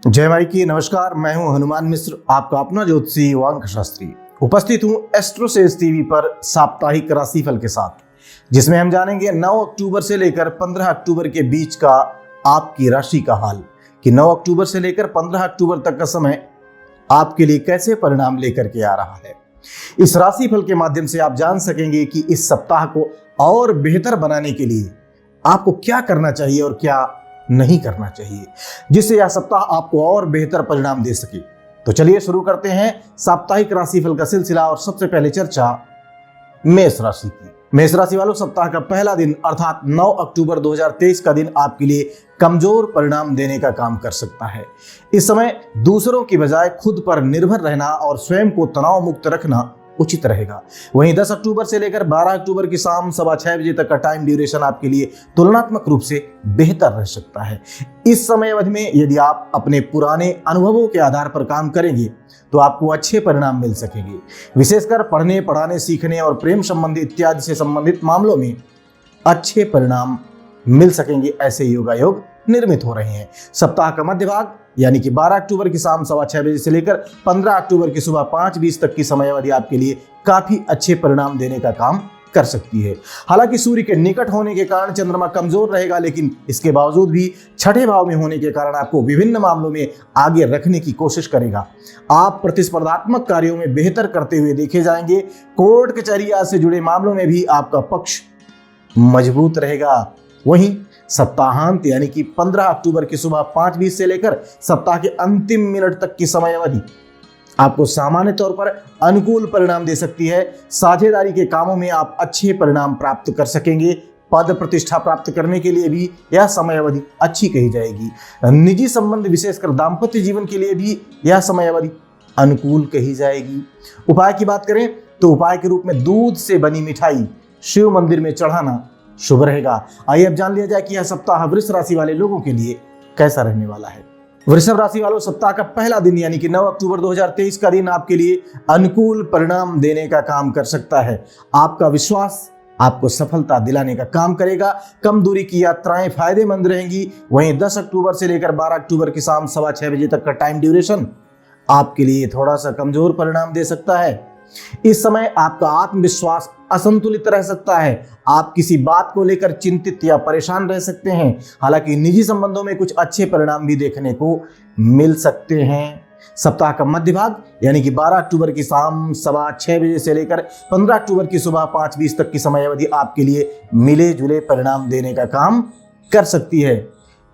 जय माई की नमस्कार। मैं हूं हनुमान मिश्र, आपका अपना ज्योतिषी वांक शास्त्री। उपस्थित हूं एस्ट्रोसेज टीवी पर साप्ताहिक राशिफल के साथ, जिसमें हम जानेंगे 9 अक्टूबर से लेकर 15 अक्टूबर के बीच का आपकी राशि का हाल कि 9 अक्टूबर से लेकर 15 अक्टूबर तक का समय आपके लिए कैसे परिणाम लेकर के आ रहा है। इस राशिफल के माध्यम से आप जान सकेंगे कि इस सप्ताह को और बेहतर बनाने के लिए आपको क्या करना चाहिए और क्या नहीं करना चाहिए, जिससे यह सप्ताह आपको और बेहतर परिणाम दे सके। तो चलिए शुरू करते हैं साप्ताहिक राशिफल का सिलसिला। और सबसे पहले चर्चा मेष राशि की। मेष राशि वालों, सप्ताह का पहला दिन अर्थात 9 अक्टूबर 2023 का दिन आपके लिए कमजोर परिणाम देने का काम कर सकता है। इस समय दूसरों की बजाय खुद पर निर्भर रहना और स्वयं को तनाव मुक्त रखना उचित रहेगा। वहीं 10 अक्टूबर से लेकर 12 अक्टूबर की शाम 6:15 बजे तक का टाइम ड्यूरेशन आपके लिए तुलनात्मक रूप से बेहतर रह सकता है। इस समय अवधि में यदि आप अपने पुराने अनुभवों के आधार पर काम करेंगे तो आपको अच्छे परिणाम मिल सकेंगे। विशेषकर पढ़ने, पढ़ाने, सीखने और प्रेम संबंधी इत्यादि से संबंधित मामलों में अच्छे परिणाम मिल सकेंगे। ऐसे योगायोग निर्मित हो रहे हैं। सप्ताह का मध्य भाग यानी कि 12 अक्टूबर की शाम 6:15 बजे से लेकर 15 अक्टूबर की सुबह 5:20 तक की समयावधि आपके लिए काफी अच्छे परिणाम देने का काम कर सकती है। हालांकि सूर्य के निकट होने के कारण चंद्रमा कमजोर रहेगा, लेकिन इसके बावजूद भी छठे भाव में होने के कारण आपको विभिन्न मामलों में आगे रखने की कोशिश करेगा। आप प्रतिस्पर्धात्मक कार्यों में बेहतर करते हुए देखे जाएंगे। कोर्ट कचहरी से जुड़े मामलों में भी आपका पक्ष मजबूत रहेगा। वहीं सप्ताहांत यानी कि 15 अक्टूबर की सुबह 5:20 से लेकर सप्ताह के अंतिम मिनट तक की समयावधि आपको सामान्य तौर पर अनुकूल परिणाम दे सकती है। साझेदारी के कामों में आप अच्छे परिणाम प्राप्त कर सकेंगे। पद प्रतिष्ठा प्राप्त करने के लिए भी यह समयावधि अच्छी कही जाएगी। निजी संबंध विशेषकर दाम्पत्य जीवन के लिए भी यह समयावधि अनुकूल कही जाएगी। उपाय की बात करें तो उपाय के रूप में दूध से बनी मिठाई शिव मंदिर में चढ़ाना शुभ रहेगा। आइए अब जान लिया जाए कि यह सप्ताह वृष राशि वाले लोगों के लिए कैसा रहने वाला है। वृषभ राशि वालों, सप्ताह का पहला दिन यानी कि 9 अक्टूबर 2023 का दिन आपके लिए अनुकूल परिणाम देने का काम कर सकता है। आपका विश्वास आपको सफलता दिलाने का काम करेगा। कम दूरी की यात्राएं फायदेमंद रहेंगी। वहीं 10 अक्टूबर से लेकर 12 अक्टूबर की शाम 6:15 बजे तक का टाइम ड्यूरेशन आपके लिए थोड़ा सा कमजोर परिणाम दे सकता है। इस समय आपका आत्मविश्वास असंतुलित रह सकता है। आप किसी बात को लेकर चिंतित या परेशान रह सकते हैं। हालांकि निजी संबंधों में कुछ अच्छे परिणाम भी देखने को मिल सकते हैं। सप्ताह का मध्य भाग यानी कि 12 अक्टूबर की शाम 6:15 बजे से लेकर 15 अक्टूबर की सुबह 5:20 तक की समयावधि आपके लिए मिले जुले परिणाम देने का काम कर सकती है।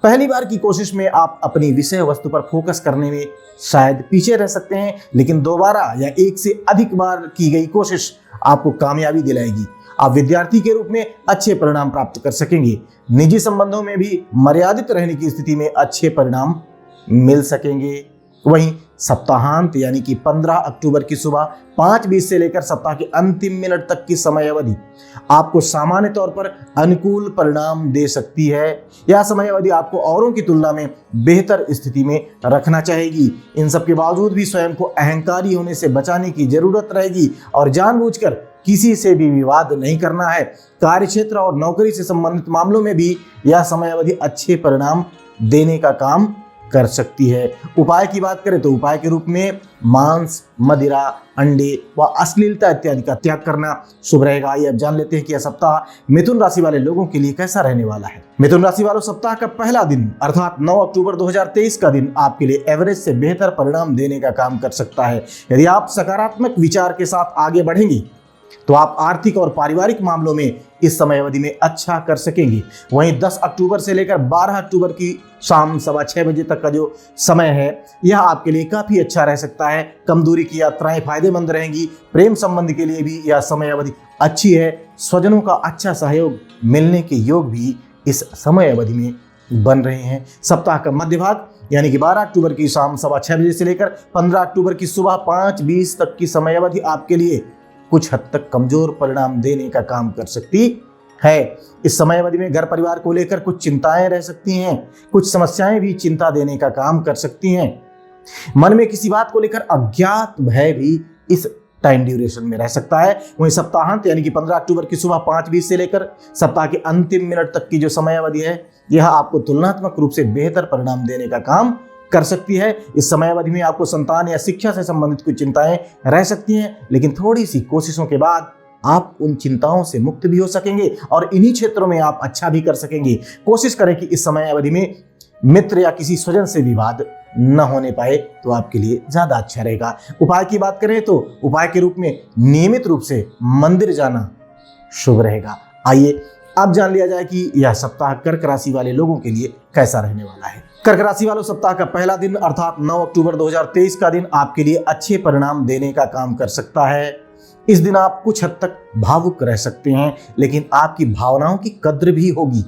पहली बार की कोशिश में आप अपनी विषय वस्तु पर फोकस करने में शायद पीछे रह सकते हैं, लेकिन दोबारा या एक से अधिक बार की गई कोशिश आपको कामयाबी दिलाएगी। आप विद्यार्थी के रूप में अच्छे परिणाम प्राप्त कर सकेंगे। निजी संबंधों में भी मर्यादित रहने की स्थिति में अच्छे परिणाम मिल सकेंगे। वहीं सप्ताहांत यानी कि 15 अक्टूबर की सुबह 5:20 से लेकर सप्ताह के अंतिम मिनट तक की समयावधि आपको सामान्य तौर पर अनुकूल परिणाम दे सकती है। यह समयावधि आपको औरों की तुलना में बेहतर स्थिति में रखना चाहेगी। इन सब के बावजूद भी स्वयं को अहंकारी होने से बचाने की जरूरत रहेगी और जानबूझकर किसी से भी विवाद नहीं करना है। कार्यक्षेत्र और नौकरी से संबंधित मामलों में भी यह समयावधि अच्छे परिणाम देने का काम कर सकती है। उपाय की बात करें तो उपाय के रूप में मांस, मदिरा, अंडे व अश्लीलता इत्यादि का त्याग करना शुभ रहेगा। आइए अब जान लेते हैं कि यह सप्ताह मिथुन राशि वाले लोगों के लिए कैसा रहने वाला है। मिथुन राशि वालों, सप्ताह का पहला दिन अर्थात 9 अक्टूबर 2023 का दिन आपके लिए एवरेज से बेहतर परिणाम देने का काम कर सकता है। यदि आप सकारात्मक विचार के साथ आगे बढ़ेंगे तो आप आर्थिक और पारिवारिक मामलों में इस समयावधि में अच्छा कर सकेंगे। वहीं 10 अक्टूबर से लेकर 12 अक्टूबर की शाम 6:15 बजे तक का जो समय है यह आपके लिए काफी अच्छा रह सकता है। कम दूरी की यात्राएं फायदेमंद रहेंगी। प्रेम संबंध के लिए भी यह समय अवधि अच्छी है। स्वजनों का अच्छा सहयोग मिलने के योग भी इस समय अवधि में बन रहे हैं। सप्ताह का मध्य भाग यानी कि 12 अक्टूबर की शाम 6:15 बजे से लेकर 15 अक्टूबर की सुबह 5:20 तक की समय अवधि आपके लिए कुछ हद तक कमजोर परिणाम देने का काम कर सकती है। इस समय अवधि में घर परिवार को लेकर कुछ चिंताएं रह सकती हैं। कुछ समस्याएं भी चिंता देने का काम कर सकती हैं। मन में किसी बात को लेकर अज्ञात भय भी इस टाइम ड्यूरेशन में रह सकता है। वहीं सप्ताहांत यानी कि 15 अक्टूबर की सुबह 5:20 से लेकर सप्ताह के अंतिम मिनट तक की जो समय अवधि है यह आपको तुलनात्मक रूप से बेहतर परिणाम देने का काम कर सकती है। इस समय अवधि में आपको संतान या शिक्षा से संबंधित कुछ चिंताएं रह सकती हैं, लेकिन थोड़ी सी कोशिशों के बाद आप उन चिंताओं से मुक्त भी हो सकेंगे और इन्हीं क्षेत्रों में आप अच्छा भी कर सकेंगे। कोशिश करें कि इस समय अवधि में मित्र या किसी स्वजन से विवाद न होने पाए तो आपके लिए ज्यादा अच्छा रहेगा। उपाय की बात करें तो उपाय के रूप में नियमित रूप से मंदिर जाना शुभ रहेगा। आइए अब जान लिया जाए कि यह सप्ताह कर्क राशि वाले लोगों के लिए कैसा रहने वाला है। कर्क राशि वालों, सप्ताह का पहला दिन अर्थात 9 अक्टूबर 2023 का दिन आपके लिए अच्छे परिणाम देने का काम कर सकता है। इस दिन आप कुछ हद तक भावुक रह सकते हैं, लेकिन आपकी भावनाओं की कद्र भी होगी,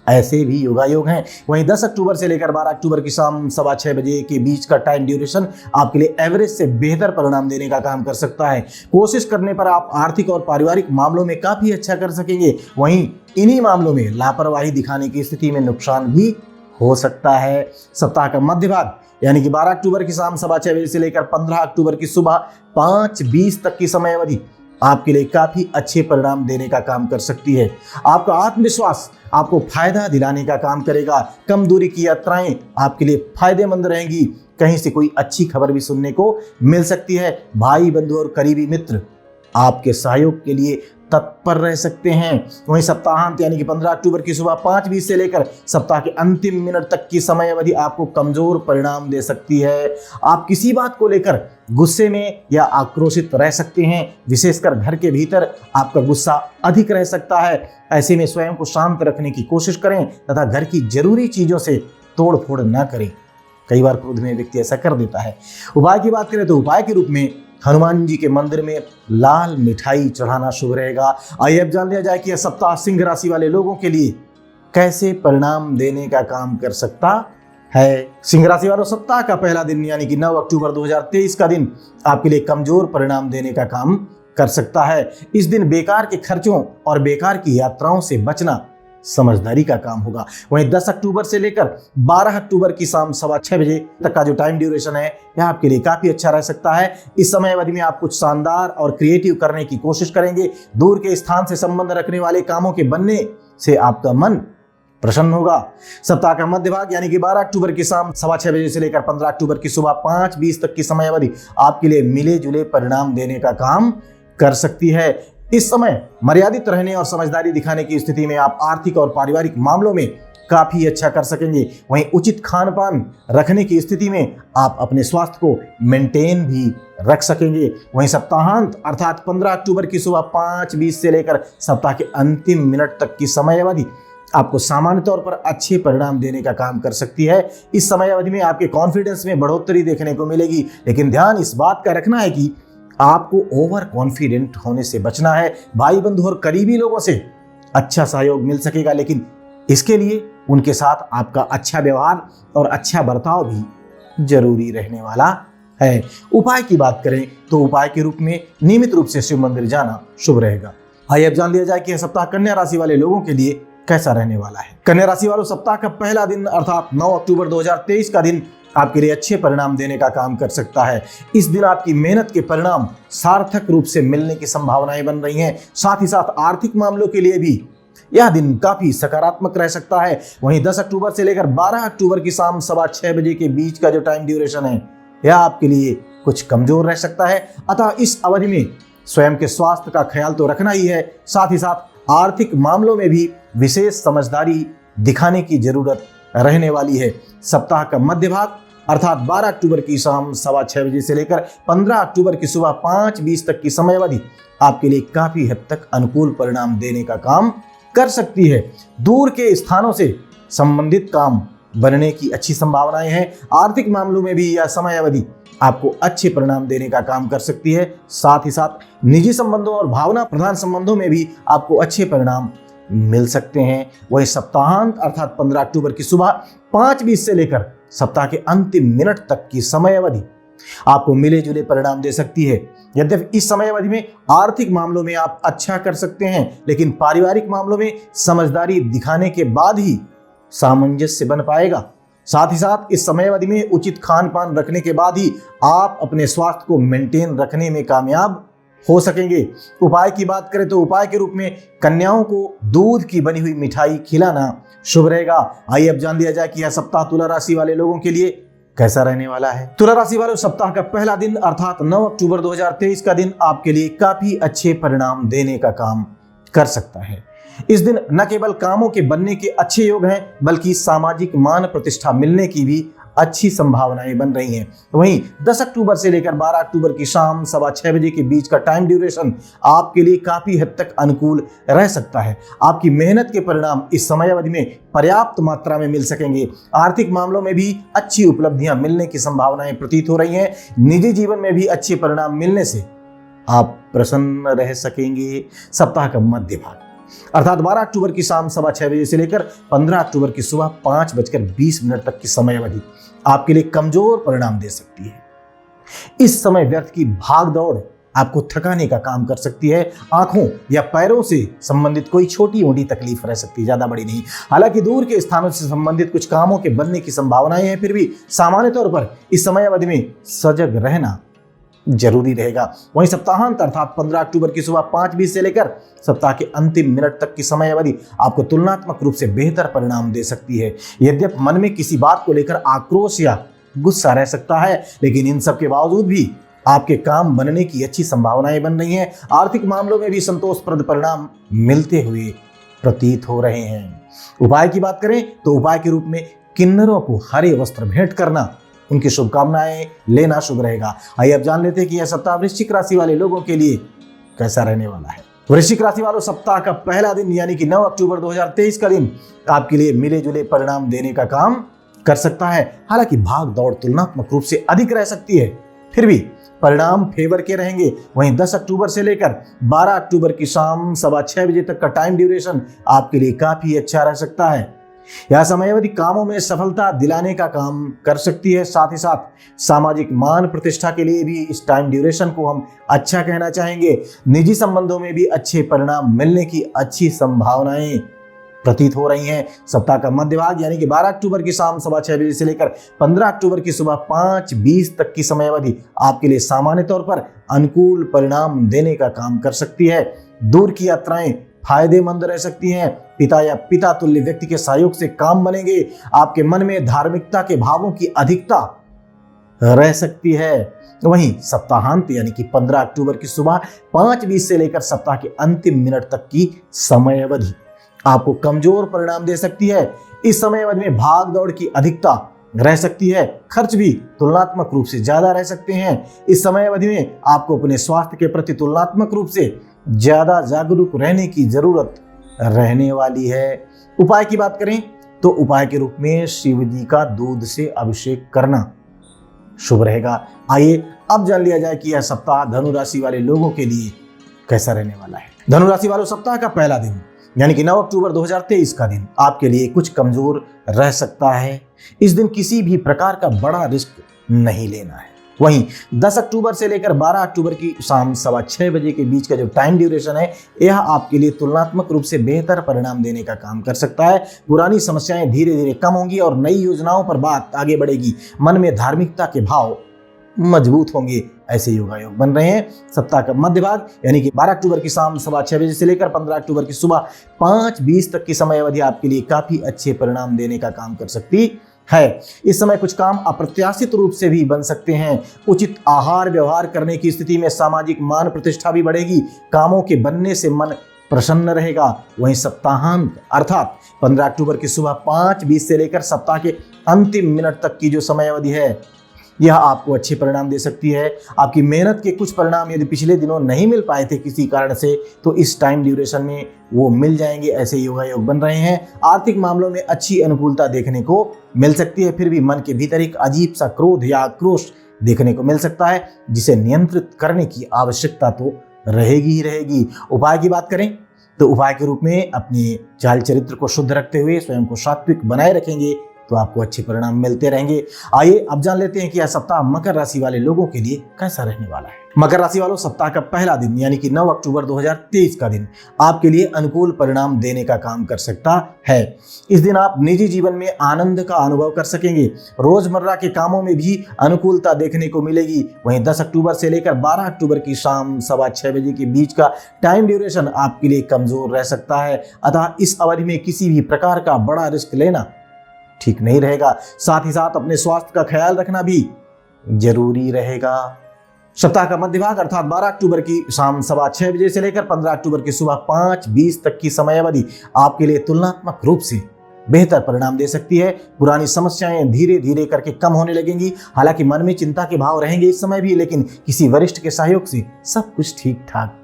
ऐसे भी योगायोग हैं। वहीं 10 अक्टूबर से लेकर 12 अक्टूबर की शाम 6:15 बजे के बीच का टाइम ड्यूरेशन आपके लिए एवरेज से बेहतर परिणाम देने का काम कर सकता है। कोशिश करने पर आप आर्थिक और पारिवारिक मामलों में काफी अच्छा कर सकेंगे। वहीं इन्हीं मामलों में लापरवाही दिखाने की स्थिति में नुकसान भी हो सकता है। सप्ताह का मध्य भाग यानी कि 12 अक्टूबर की शाम 6:15 बजे से लेकर 15 अक्टूबर की सुबह 5:20 तक की समय अवधि आपके लिए काफी अच्छे परिणाम देने का काम कर सकती है। आपका आत्मविश्वास आपको फायदा दिलाने का काम करेगा। कम दूरी की यात्राएं आपके लिए फायदेमंद रहेंगी। कहीं से कोई अच्छी खबर भी सुनने को मिल सकती है। भाई बंधु और करीबी मित्र आपके सहयोग के लिए तत्पर रह सकते हैं। वहीं सप्ताहांत यानी कि 15 अक्टूबर की सुबह 5:20 से लेकर सप्ताह के अंतिम मिनट तक की समय अवधि आपको कमजोर परिणाम दे सकती है। आप किसी बात को लेकर गुस्से में या आक्रोशित रह सकते हैं। विशेषकर घर के भीतर आपका गुस्सा अधिक रह सकता है। ऐसे में स्वयं को शांत रखने की कोशिश करें तथा घर की जरूरी चीजों से तोड़ फोड़ न करें। कई बार क्रोध में व्यक्ति ऐसा कर देता है। उपाय की बात करें तो उपाय के रूप में हनुमान जी के मंदिर में लाल मिठाई चढ़ाना शुभ रहेगा। आइए अब जान लिया जाए कि यह सप्ताह सिंह राशि वाले लोगों के लिए कैसे परिणाम देने का काम कर सकता है। सिंह राशि वालों, सप्ताह का पहला दिन यानी कि 9 अक्टूबर 2023 का दिन आपके लिए कमजोर परिणाम देने का काम कर सकता है। इस दिन बेकार के खर्चों और बेकार की यात्राओं से बचना समझदारी का काम होगा। वहीं 10 अक्टूबर से लेकर 12 अक्टूबर की शाम 6:15 बजे तक का जो टाइम ड्यूरेशन है यह आपके लिए काफी अच्छा रह सकता है। इस समय अवधि में आप कुछ शानदार और क्रिएटिव करने की कोशिश करेंगे। दूर के स्थान से संबंध रखने वाले कामों के बनने से आपका मन प्रसन्न होगा। सप्ताह का मध्य भाग यानी कि 12 अक्टूबर की शाम 6:15 बजे से लेकर 15 अक्टूबर की सुबह 5:20 तक की समय अवधि आपके लिए मिले जुले परिणाम देने का काम कर सकती है। इस समय मर्यादित रहने और समझदारी दिखाने की स्थिति में आप आर्थिक और पारिवारिक मामलों में काफी अच्छा कर सकेंगे। वहीं उचित खान पान रखने की स्थिति में आप अपने स्वास्थ्य को मेंटेन भी रख सकेंगे। वहीं सप्ताहांत अर्थात 15 अक्टूबर की सुबह 5:20 से लेकर सप्ताह के अंतिम मिनट तक की समय अवधि आपको सामान्य तौर पर अच्छे परिणाम देने का काम कर सकती है। इस समय अवधि में आपके कॉन्फिडेंस में बढ़ोतरी देखने को मिलेगी, लेकिन ध्यान इस बात का रखना है कि आपको ओवर कॉन्फिडेंट होने से बचना है। भाई बंधु और करीबी लोगों से अच्छा सहयोग मिल सकेगा, लेकिन इसके लिए उनके साथ आपका अच्छा व्यवहार और अच्छा बर्ताव भी जरूरी रहने वाला है। उपाय की बात करें तो उपाय के रूप में नियमित रूप से शिव मंदिर जाना शुभ रहेगा। आइए अब जान लिया जाए कि यह सप्ताह कन्या राशि वाले लोगों के लिए कैसा रहने वाला है। कन्या राशि वालों, सप्ताह का पहला दिन अर्थात 9 अक्टूबर 2023 का दिन आपके लिए अच्छे परिणाम देने का काम कर सकता है। इस दिन आपकी मेहनत के परिणाम सार्थक रूप से मिलने की संभावनाएं बन रही हैं। साथ ही साथ आर्थिक मामलों के लिए भी यह दिन काफी सकारात्मक रह सकता है। वहीं 10 अक्टूबर से लेकर 12 अक्टूबर की शाम 6:15 बजे के बीच का जो टाइम ड्यूरेशन है यह आपके लिए कुछ कमजोर रह सकता है। अतः इस अवधि में स्वयं के स्वास्थ्य का ख्याल तो रखना ही है, साथ ही साथ आर्थिक मामलों में भी विशेष समझदारी दिखाने की जरूरत रहने वाली है। सप्ताह का मध्य भाग अर्थात 12 अक्टूबर की शाम 6:15 बजे से लेकर 15 अक्टूबर की सुबह 5:20 तक की समय अवधि आपके लिए काफी हद तक अनुकूल परिणाम देने का काम कर सकती है। दूर के स्थानों से संबंधित काम बनने की अच्छी संभावनाएं हैं। आर्थिक मामलों में भी यह समय अवधि आपको अच्छे परिणाम देने का काम कर सकती है। साथ ही साथ निजी संबंधों और भावना प्रधान संबंधों में भी आपको अच्छे परिणाम मिल सकते हैं। वही सप्ताहांत अर्थात 15 अक्टूबर की सुबह 5:20 से लेकर सप्ताह के अंतिम मिनट तक की समय अवधि आपको मिले जुले परिणाम दे सकती है। यद्यपि इस समय अवधि में आर्थिक मामलों में आप अच्छा कर सकते हैं, लेकिन पारिवारिक मामलों में समझदारी दिखाने के बाद ही सामंजस्य बन पाएगा। साथ ही साथ इस समय अवधि में उचित खान पान रखने के बाद ही आप अपने स्वास्थ्य को मेंटेन रखने में कामयाब हो सकेंगे। उपाय की बात करें तो उपाय के रूप में कन्याओं को दूध की बनी हुई मिठाई खिलाना शुभ रहेगा। आइए अब जान लिया जाए कि यह सप्ताह तुला राशि वाले लोगों के लिए कैसा रहने वाला है। तुला राशि वालों, सप्ताह का पहला दिन अर्थात 9 अक्टूबर 2023 का दिन आपके लिए काफी अच्छे परिणाम देने का काम कर सकता है। इस दिन न केवल कामों के बनने के अच्छे योग हैं, बल्कि सामाजिक मान प्रतिष्ठा मिलने की भी अच्छी संभावनाएं बन रही हैं। वहीं 10 अक्टूबर से लेकर 12 अक्टूबर की शाम 6:15 बजे के बीच का टाइम ड्यूरेशन आपके लिए काफी हद तक अनुकूल रह सकता है। आपकी मेहनत के परिणाम इस समय अवधि में पर्याप्त मात्रा में मिल सकेंगे। आर्थिक मामलों में भी अच्छी उपलब्धियां मिलने की संभावनाएं प्रतीत हो रही हैं। निजी जीवन में भी अच्छे परिणाम मिलने से आप प्रसन्न रह सकेंगे। सप्ताह का मध्य भाग अर्थात 12 अक्टूबर की शाम 6:15 बजे से लेकर 15 अक्टूबर की सुबह 5:20 तक की समय अवधि आपके लिए कमजोर परिणाम दे सकती है। इस समय व्यर्थ की भाग दौड़ आपको थकाने का काम कर सकती है। आंखों या पैरों से संबंधित कोई छोटी मोटी तकलीफ रह सकती है, ज्यादा बड़ी नहीं। हालांकि दूर के स्थानों से संबंधित कुछ कामों के बनने की संभावनाएं हैं, फिर भी सामान्य तौर पर इस समय अवधि में सजग रहना जरूरी रहेगा। वहीं सप्ताहांत अर्थात 15 अक्टूबर की सुबह 5:20 से लेकर सप्ताह के अंतिम मिनट तक की समय अवधि आपको तुलनात्मक रूप से बेहतर परिणाम दे सकती है। यद्यप मन में किसी बात को लेकर आक्रोश या गुस्सा रह सकता है, लेकिन इन सब के बावजूद भी आपके काम बनने की अच्छी संभावनाएं बन रही हैं। आर्थिक मामलों में भी संतोषप्रद परिणाम मिलते हुए प्रतीत हो रहे हैं। उपाय की बात करें तो उपाय के रूप में किन्नरों को हरे वस्त्र भेंट करना, उनकी शुभकामनाएं लेना शुभ रहेगा। आइए अब जान लेते हैं कि यह सप्ताह वृश्चिक राशि वाले लोगों के लिए कैसा रहने वाला है। वृश्चिक राशि वालों, सप्ताह का पहला दिन यानी कि 9 अक्टूबर 2023 का दिन आपके लिए मिले जुले परिणाम देने का काम कर सकता है। हालांकि भाग दौड़ तुलनात्मक रूप से अधिक रह सकती है, फिर भी परिणाम फेवर के रहेंगे। वहीं 10 अक्टूबर से लेकर 12 अक्टूबर की शाम 6:15 बजे तक का टाइम ड्यूरेशन आपके लिए काफी अच्छा रह सकता है। यह समय अवधि कामों में सफलता दिलाने का काम कर सकती है। साथ ही साथ सामाजिक मान प्रतिष्ठा के लिए भी इस टाइम ड्यूरेशन को हम अच्छा कहना चाहेंगे। निजी संबंधों में भी अच्छे परिणाम मिलने की अच्छी संभावनाएं प्रतीत हो रही हैं। सप्ताह का मध्य भाग यानी कि 12 अक्टूबर की शाम 6:15 बजे से लेकर 15 अक्टूबर की सुबह 5:20 तक की समय अवधि आपके लिए सामान्य तौर पर अनुकूल परिणाम देने का काम कर सकती है। दूर की यात्राएं फायदेमंद रह सकती हैं। पिता या पिता तुल्य व्यक्ति के सहयोग से काम बनेंगे। आपके मन में धार्मिकता के भावों की अधिकता रह सकती है। वहीं सप्ताहांत यानी कि 15 अक्टूबर की सुबह 5:20 से लेकर सप्ताह के अंतिम मिनट तक की समय अवधि आपको कमजोर परिणाम दे सकती है। इस समय अवधि में भाग दौड़ की अधिकता रह सकती है। खर्च भी तुलनात्मक रूप से ज्यादा रह सकते हैं। इस समय अवधि में आपको अपने स्वास्थ्य के प्रति तुलनात्मक रूप से ज्यादा जागरूक रहने की जरूरत रहने वाली है। उपाय की बात करें तो उपाय के रूप में शिव जी का दूध से अभिषेक करना शुभ रहेगा। आइए अब जान लिया जाए कि यह सप्ताह धनु राशि वाले लोगों के लिए कैसा रहने वाला है। धनु राशि वालों, सप्ताह का पहला दिन यानी कि 9 अक्टूबर 2023 का दिन आपके लिए कुछ कमजोर रह सकता है। इस दिन किसी भी प्रकार का बड़ा रिस्क नहीं लेना है। वहीं 10 अक्टूबर से लेकर 12 अक्टूबर की शाम 6:15 बजे के बीच का जो टाइम ड्यूरेशन है, यह आपके लिए तुलनात्मक रूप से बेहतर परिणाम देने का काम कर सकता है। पुरानी समस्याएं धीरे धीरे कम होंगी और नई योजनाओं पर बात आगे बढ़ेगी। मन में धार्मिकता के भाव मजबूत होंगे, ऐसे योगायोग बन रहे हैं। सप्ताह का मध्य भाग यानी कि 12 अक्टूबर की शाम 6:15 बजे से लेकर 15 अक्टूबर की सुबह 5:20 तक की समय अवधि आपके लिए काफी अच्छे परिणाम देने का काम कर सकती है। इस समय कुछ काम अप्रत्याशित रूप से भी बन सकते हैं। उचित आहार व्यवहार करने की स्थिति में सामाजिक मान प्रतिष्ठा भी बढ़ेगी। कामों के बनने से मन प्रसन्न रहेगा। वहीं सप्ताहांत अर्थात 15 अक्टूबर की सुबह 5:20 से लेकर सप्ताह के अंतिम मिनट तक की जो समय अवधि है, यह आपको अच्छे परिणाम दे सकती है। आपकी मेहनत के कुछ परिणाम यदि पिछले दिनों नहीं मिल पाए थे किसी कारण से, तो इस टाइम ड्यूरेशन में वो मिल जाएंगे, ऐसे योगायोग बन रहे हैं। आर्थिक मामलों में अच्छी अनुकूलता देखने को मिल सकती है। फिर भी मन के भीतर एक अजीब सा क्रोध या आक्रोश देखने को मिल सकता है, जिसे नियंत्रित करने की आवश्यकता तो रहेगी ही रहेगी। उपाय की बात करें तो उपाय के रूप में अपने चाल चरित्र को शुद्ध रखते हुए स्वयं को सात्विक बनाए रखेंगे तो आपको अच्छे परिणाम मिलते रहेंगे। आइए अब जान लेते हैं कि यह सप्ताह मकर राशि वाले लोगों के लिए कैसा रहने वाला है। मकर राशि वालों, सप्ताह का पहला दिन यानी कि 9 अक्टूबर 2023 का दिन आपके लिए अनुकूल परिणाम देने का काम कर सकता है। इस दिन आप निजी जीवन में आनंद का अनुभव कर सकेंगे। रोजमर्रा के कामों में भी अनुकूलता देखने को मिलेगी। वहीं 10 अक्टूबर से लेकर 12 अक्टूबर की शाम 6:15 बजे के बीच का टाइम ड्यूरेशन आपके लिए कमजोर रह सकता है। अतः इस अवधि में किसी भी प्रकार का बड़ा रिस्क लेना ठीक नहीं रहेगा। साथ ही साथ अपने स्वास्थ्य का ख्याल रखना भी जरूरी रहेगा। सप्ताह का मध्य भाग अर्थात 12 अक्टूबर की शाम 6:15 बजे से लेकर 15 अक्टूबर की सुबह 5:20 तक की समय अवधि आपके लिए तुलनात्मक रूप से बेहतर परिणाम दे सकती है। पुरानी समस्याएं धीरे धीरे करके कम होने लगेंगी। हालांकि मन में चिंता के भाव रहेंगे इस समय भी, लेकिन किसी वरिष्ठ के सहयोग से सब कुछ ठीक ठाक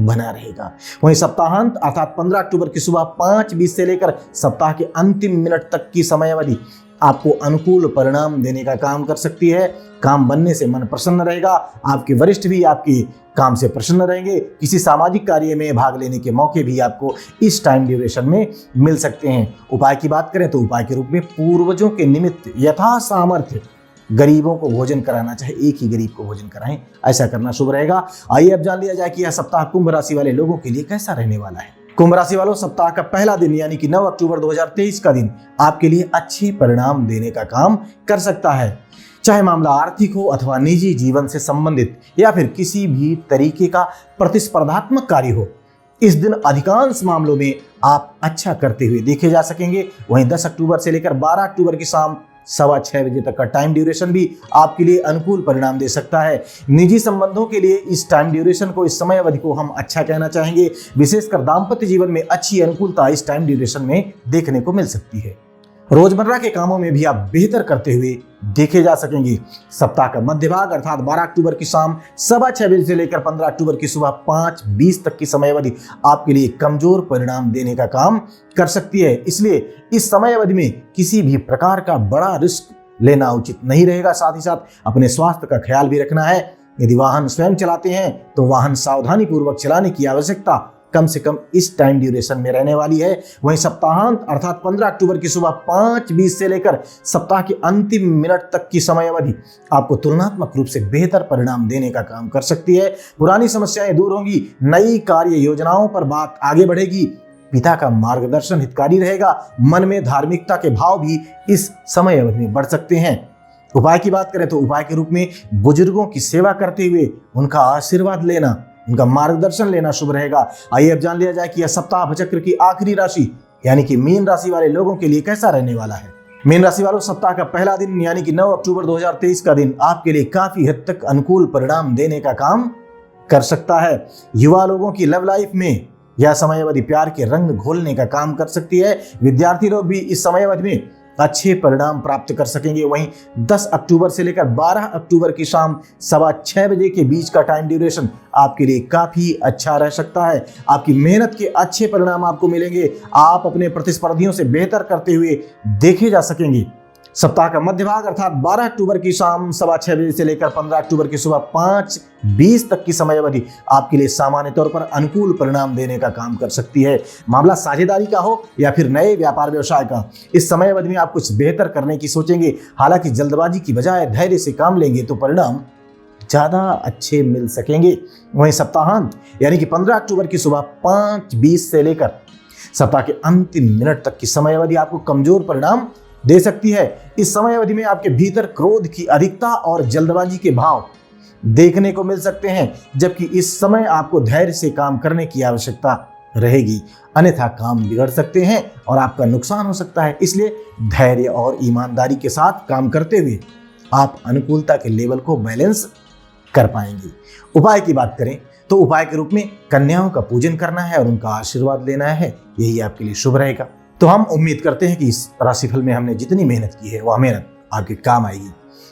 बना रहेगा। वहीं सप्ताहांत अर्थात 15 अक्टूबर की सुबह 5:20 से लेकर सप्ताह के अंतिम मिनट तक की समय अवधि आपको अनुकूल परिणाम देने का काम कर सकती है। काम बनने से मन प्रसन्न रहेगा। आपके वरिष्ठ भी आपके काम से प्रसन्न रहेंगे। किसी सामाजिक कार्य में भाग लेने के मौके भी आपको इस टाइम ड्यूरेशन में मिल सकते हैं। उपाय की बात करें तो उपाय के रूप में पूर्वजों के निमित्त यथा सामर्थ्य गरीबों को भोजन कराना, चाहे एक ही गरीब को भोजन कराएं, ऐसा करना शुभ रहेगा। आइए अब जान लिया जाए कि यह सप्ताह कुंभ राशि वाले लोगों के लिए कैसा रहने वाला है। कुंभ राशि वालों, सप्ताह का पहला दिन यानी कि 9 अक्टूबर 2023 का दिन आपके लिए अच्छे परिणाम देने का काम कर सकता है। चाहे मामला आर्थिक हो अथवा निजी जीवन से संबंधित या फिर किसी भी तरीके का प्रतिस्पर्धात्मक कार्य हो, इस दिन अधिकांश मामलों में आप अच्छा करते हुए देखे जा सकेंगे। वहीं 10 अक्टूबर से लेकर 12 अक्टूबर की शाम 6:15 बजे तक का टाइम ड्यूरेशन भी आपके लिए अनुकूल परिणाम दे सकता है। निजी संबंधों के लिए इस टाइम ड्यूरेशन को, इस समय अवधि को हम अच्छा कहना चाहेंगे। विशेषकर दाम्पत्य जीवन में अच्छी अनुकूलता इस टाइम ड्यूरेशन में देखने को मिल सकती है। रोजमर्रा के कामों में भी आप बेहतर करते हुए देखे जा सकेंगे। सप्ताह का मध्य भाग अर्थात 12 अक्टूबर की शाम 6:15 बजे से लेकर 15 अक्टूबर की सुबह 5:20 तक की समय अवधि आपके लिए कमजोर परिणाम देने का काम कर सकती है। इसलिए इस समय अवधि में किसी भी प्रकार का बड़ा रिस्क लेना उचित नहीं रहेगा। साथ ही साथ अपने स्वास्थ्य का ख्याल भी रखना है। यदि वाहन स्वयं चलाते हैं तो वाहन सावधानी पूर्वक चलाने की आवश्यकता कम से कम इस टाइम ड्यूरेशन में रहने वाली है। वहीं सप्ताहांत अर्थात 15 अक्टूबर की सुबह 5:20 से लेकर सप्ताह के अंतिम मिनट तक की समय अवधि आपको तुलनात्मक रूप से बेहतर परिणाम देने का काम कर सकती है। पुरानी समस्याएं दूर होंगी, नई कार्य योजनाओं पर बात आगे बढ़ेगी, पिता का मार्गदर्शन हितकारी रहेगा। मन में धार्मिकता के भाव भी इस समय अवधि में बढ़ सकते हैं। उपाय की बात करें तो उपाय के रूप में बुजुर्गों की सेवा करते हुए उनका आशीर्वाद लेना, उनका मार्गदर्शन लेना शुभ रहेगा। आइए अब जान लिया जाए कि यह सप्ताह चक्र की आखिरी राशि यानी कि मीन राशि वाले लोगों के लिए कैसा रहने वाला है। मीन राशि वालों, सप्ताह का पहला दिन यानी कि 9 अक्टूबर 2023 का दिन आपके लिए काफी हद तक अनुकूल परिणाम देने का काम कर सकता है। युवा लोगों की लव लाइफ में यह समय अवधि प्यार के रंग घोलने का काम कर सकती है। विद्यार्थी लोग भी इस समय अवधि में अच्छे परिणाम प्राप्त कर सकेंगे। वहीं 10 अक्टूबर से लेकर 12 अक्टूबर की शाम 6:15 बजे के बीच का टाइम ड्यूरेशन आपके लिए काफी अच्छा रह सकता है। आपकी मेहनत के अच्छे परिणाम आपको मिलेंगे। आप अपने प्रतिस्पर्धियों से बेहतर करते हुए देखे जा सकेंगे। सप्ताह का मध्य भाग अर्थात 12 अक्टूबर की शाम 6:15 बजे से लेकर 15 अक्टूबर की सुबह 5:20 तक की समय अवधि आपके लिए सामान्य तौर पर अनुकूल परिणाम देने का काम कर सकती है। मामला साझेदारी का हो या फिर नए व्यापार व्यवसाय का, इस समय अवधि में आप कुछ बेहतर करने की सोचेंगे। हालांकि जल्दबाजी की बजाय धैर्य से काम लेंगे तो परिणाम ज्यादा अच्छे मिल सकेंगे। वहीं सप्ताहांत यानी कि 15 अक्टूबर की सुबह 5:20 से लेकर सप्ताह के अंतिम मिनट तक की समय अवधि आपको कमजोर परिणाम दे सकती है। इस समय अवधि में आपके भीतर क्रोध की अधिकता और जल्दबाजी के भाव देखने को मिल सकते हैं, जबकि इस समय आपको धैर्य से काम करने की आवश्यकता रहेगी, अन्यथा काम बिगड़ सकते हैं और आपका नुकसान हो सकता है। इसलिए धैर्य और ईमानदारी के साथ काम करते हुए आप अनुकूलता के लेवल को बैलेंस कर पाएंगे। उपाय की बात करें तो उपाय के रूप में कन्याओं का पूजन करना है और उनका आशीर्वाद लेना है, यही आपके लिए शुभ रहेगा। तो हम उम्मीद करते हैं कि इस राशिफल में हमने जितनी मेहनत की है वह मेहनत आपके काम आएगी,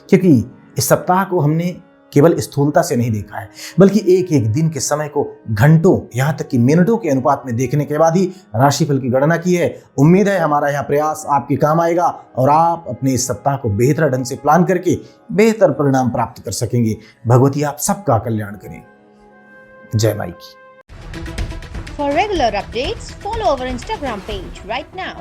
क्योंकि इस सप्ताह को हमने केवल स्थूलता से नहीं देखा है, बल्कि एक एक दिन के समय को घंटों यहाँ तक कि मिनटों के अनुपात में देखने के बाद ही राशिफल की गणना की है। उम्मीद है हमारा यह प्रयास आपके काम आएगा और आप अपने इस सप्ताह को बेहतर ढंग से प्लान करके बेहतर परिणाम प्राप्त कर सकेंगे। भगवती आप सबका कल्याण करें। जय माई की। For regular updates, follow our Instagram page right now.